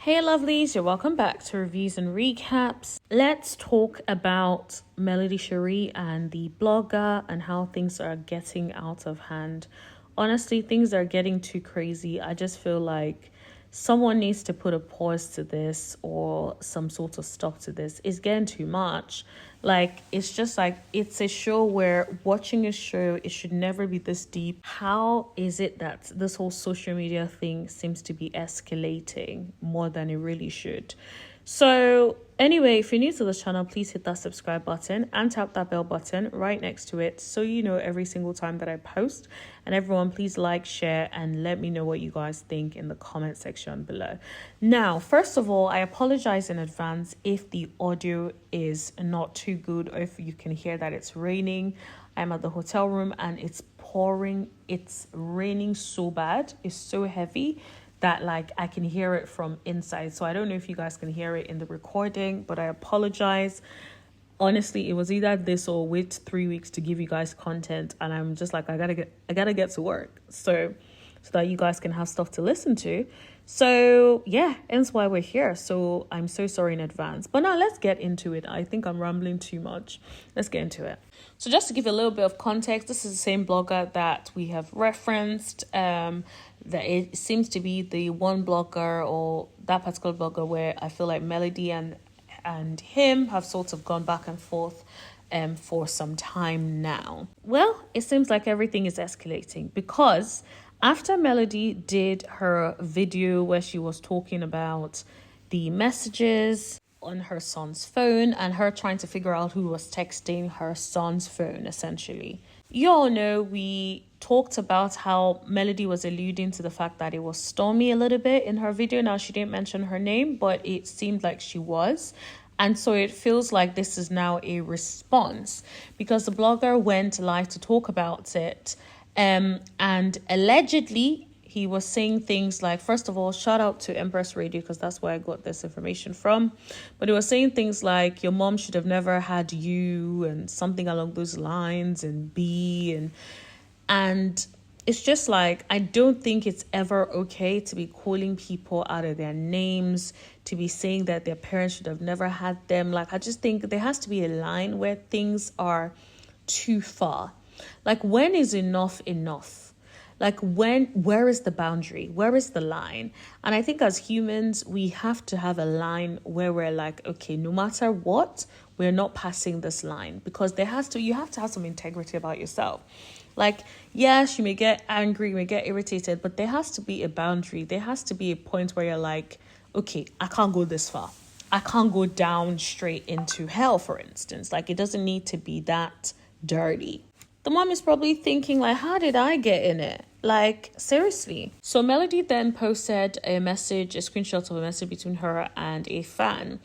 Hey lovelies, you're welcome back to Reviews and Recaps. Let's talk about Melody Shari and the blogger and how things are getting out of hand. Honestly, things are getting too crazy. I just feel like someone needs to put a pause to this or some sort of stop to this. It's getting too much. It's just like, it's a show where watching a show, it should never be this deep. How is it that this whole social media thing seems to be escalating more than it really should? So anyway, if you're new to this channel, please hit that subscribe button and tap that bell button right next to it so you know every single time that I post. And everyone, please like, share, and let me know what you guys think in the comment section below. Now, first of all, I apologize in advance if the audio is not too good or if you can hear that it's raining. I'm at the hotel room and it's pouring. It's raining so bad. It's so heavy that I can hear it from inside. So I don't know if you guys can hear it in the recording, but I apologize. Honestly, it was either this or wait 3 weeks to give you guys content, and I'm just like, I gotta get to work so that you guys can have stuff to listen to. So yeah, hence why we're here. So I'm so sorry in advance. But now let's get into it. I think I'm rambling too much. Let's get into it. So just to give you a little bit of context, this is the same blogger that we have referenced. That it seems to be the one blogger or that particular blogger where I feel like Melody and him have sort of gone back and forth for some time now. Well, it seems like everything is escalating because after Melody did her video where she was talking about the messages on her son's phone and her trying to figure out who was texting her son's phone, essentially. You all know we talked about how Melody was alluding to the fact that it was stormy a little bit in her video. Now, she didn't mention her name, but it seemed like she was. And so it feels like this is now a response because the blogger went live to talk about it. And allegedly, he was saying things like, first of all, shout out to Empress Radio because that's where I got this information from. But he was saying things like, your mom should have never had you and something along those lines and and it's just like, I don't think it's ever okay to be calling people out of their names, to be saying that their parents should have never had them. I just think there has to be a line where things are too far. When is enough enough? Where is the boundary? Where is the line? And I think as humans, we have to have a line where we're like, okay, no matter what, we're not passing this line because you have to have some integrity about yourself. Yes, you may get angry, you may get irritated, but there has to be a boundary. There has to be a point where you're like, okay, I can't go this far. I can't go down straight into hell, for instance. It doesn't need to be that dirty. The mom is probably thinking, how did I get in it? Seriously. So Melody then posted a screenshot of a message between her and a fan.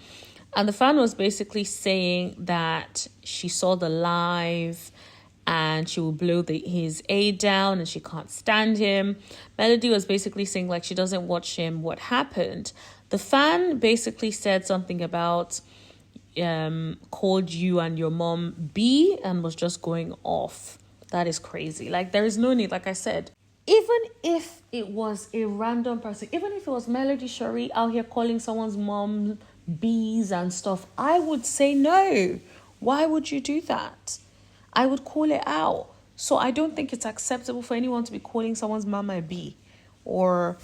And the fan was basically saying that she saw the live and she will blow his A down and she can't stand him. Melody was basically saying she doesn't watch him. What happened? The fan basically said something about called you and your mom B and was just going off. That is crazy. There is no need. Like I said, even if it was a random person, even if it was Melody Shari out here calling someone's mom B's and stuff, I would say no. Why would you do that? I would call it out. So I don't think it's acceptable for anyone to be calling someone's mama a B or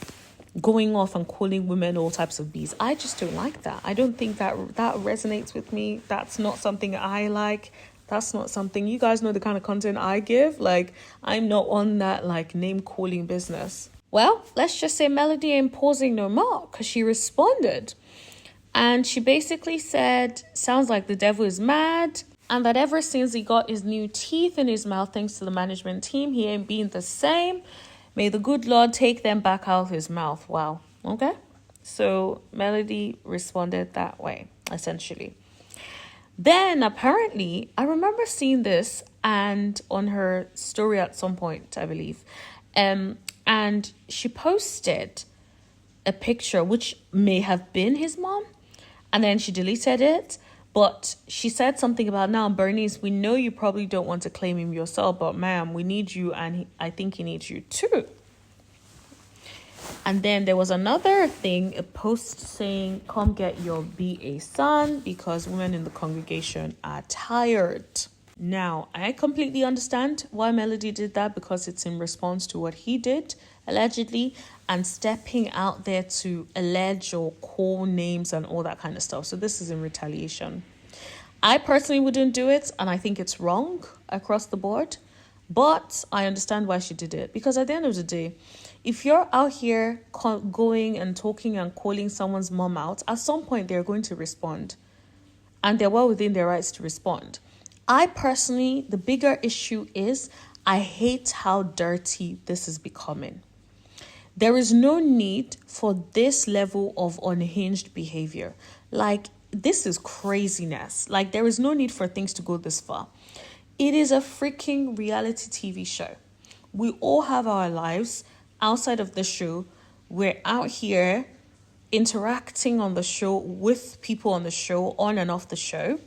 going off and calling women all types of B's. I just don't like that. I don't think that resonates with me. That's not something I like. That's not something, you guys know the kind of content I give. I'm not on that name calling business. Well, let's just say Melody ain't pausing no more because she responded. And she basically said, sounds like the devil is mad. And that ever since he got his new teeth in his mouth, thanks to the management team, he ain't been the same. May the good Lord take them back out of his mouth. Wow. Okay. So Melody responded that way, essentially. Then apparently, I remember seeing this and on her story at some point, I believe. And she posted a picture, which may have been his mom. And then she deleted it. But she said something about, now, Bernice, we know you probably don't want to claim him yourself, but ma'am, we need you and I think he needs you too. And then there was another thing, a post saying, come get your BA son because women in the congregation are tired. Now, I completely understand why Melody did that, because it's in response to what he did, allegedly, and stepping out there to allege or call names and all that kind of stuff. So this is in retaliation. I personally wouldn't do it, and I think it's wrong across the board. But I understand why she did it, because at the end of the day, if you're out here going and talking and calling someone's mom out, at some point they're going to respond, and they're well within their rights to respond. I personally, the bigger issue is I hate how dirty this is becoming. There is no need for this level of unhinged behavior. Like, this is craziness. Like, there is no need for things to go this far. It is a freaking reality TV show. We all have our lives outside of the show. We're out here interacting on the show with people on the show, on and off the show.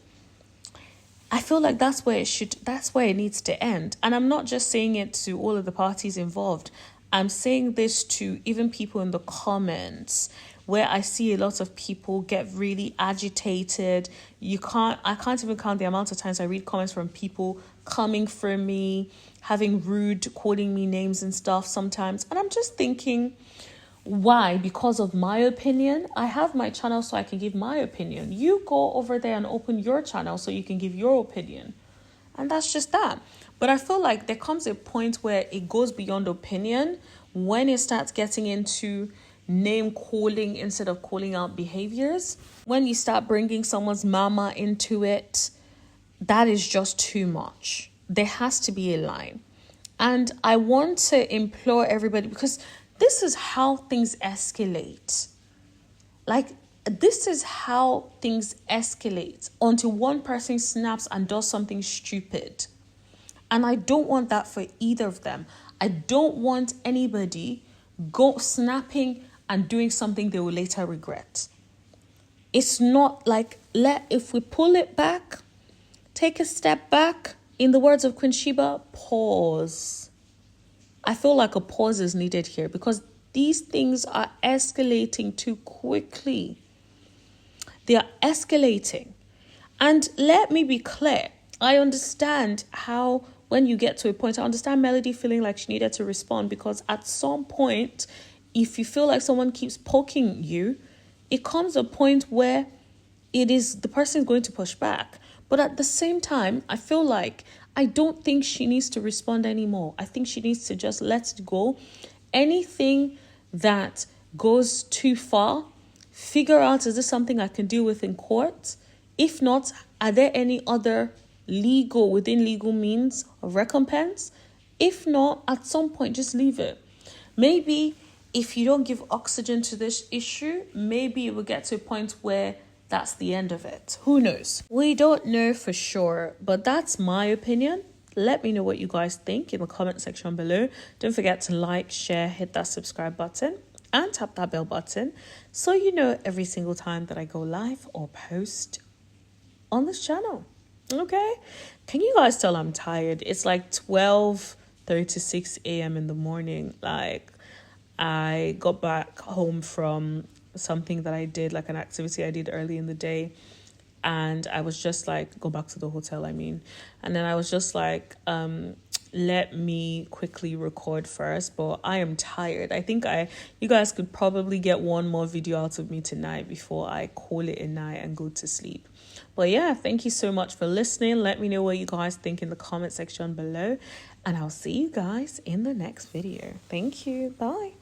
I feel like that's where it needs to end. And I'm not just saying it to all of the parties involved. I'm saying this to even people in the comments, where I see a lot of people get really agitated. I can't even count the amount of times I read comments from people coming for me, having rude, calling me names and stuff sometimes. And I'm just thinking, why? Because of my opinion? I have my channel so I can give my opinion. You go over there and open your channel so you can give your opinion. And that's just that. But I feel like there comes a point where it goes beyond opinion when it starts getting into name calling instead of calling out behaviors. When you start bringing someone's mama into it, that is just too much. There has to be a line. And I want to implore everybody, because this is how things escalate. Like, this is how things escalate until one person snaps and does something stupid. And I don't want that for either of them. I don't want anybody snapping and doing something they will later regret. It's not like, if we pull it back, take a step back, in the words of Queen Sheba, pause. I feel like a pause is needed here, because these things are escalating too quickly. They are escalating. And let me be clear. I understand how, when you get to a point, I understand Melody feeling like she needed to respond, because at some point, if you feel like someone keeps poking you, it comes a point where the person is going to push back. But at the same time, I feel like I don't think she needs to respond anymore. I think she needs to just let it go. Anything that goes too far, figure out, is this something I can deal with in court? If not, are there any other within legal means of recompense? If not, at some point, just leave it. Maybe if you don't give oxygen to this issue, maybe it will get to a point where that's the end of it. Who knows? We don't know for sure, but that's my opinion. Let me know what you guys think in the comment section below. Don't forget to like, share, hit that subscribe button, and tap that bell button so you know every single time that I go live or post on this channel. Okay? Can you guys tell I'm tired? It's like 12:36 a.m. in the morning. Like, I got back home from something that I did, like an activity I did early in the day. And I was just like, go back to the hotel, I mean. And then I was just like, let me quickly record first. But I am tired. I think you guys could probably get one more video out of me tonight before I call it a night and go to sleep. But yeah, thank you so much for listening. Let me know what you guys think in the comment section below. And I'll see you guys in the next video. Thank you. Bye.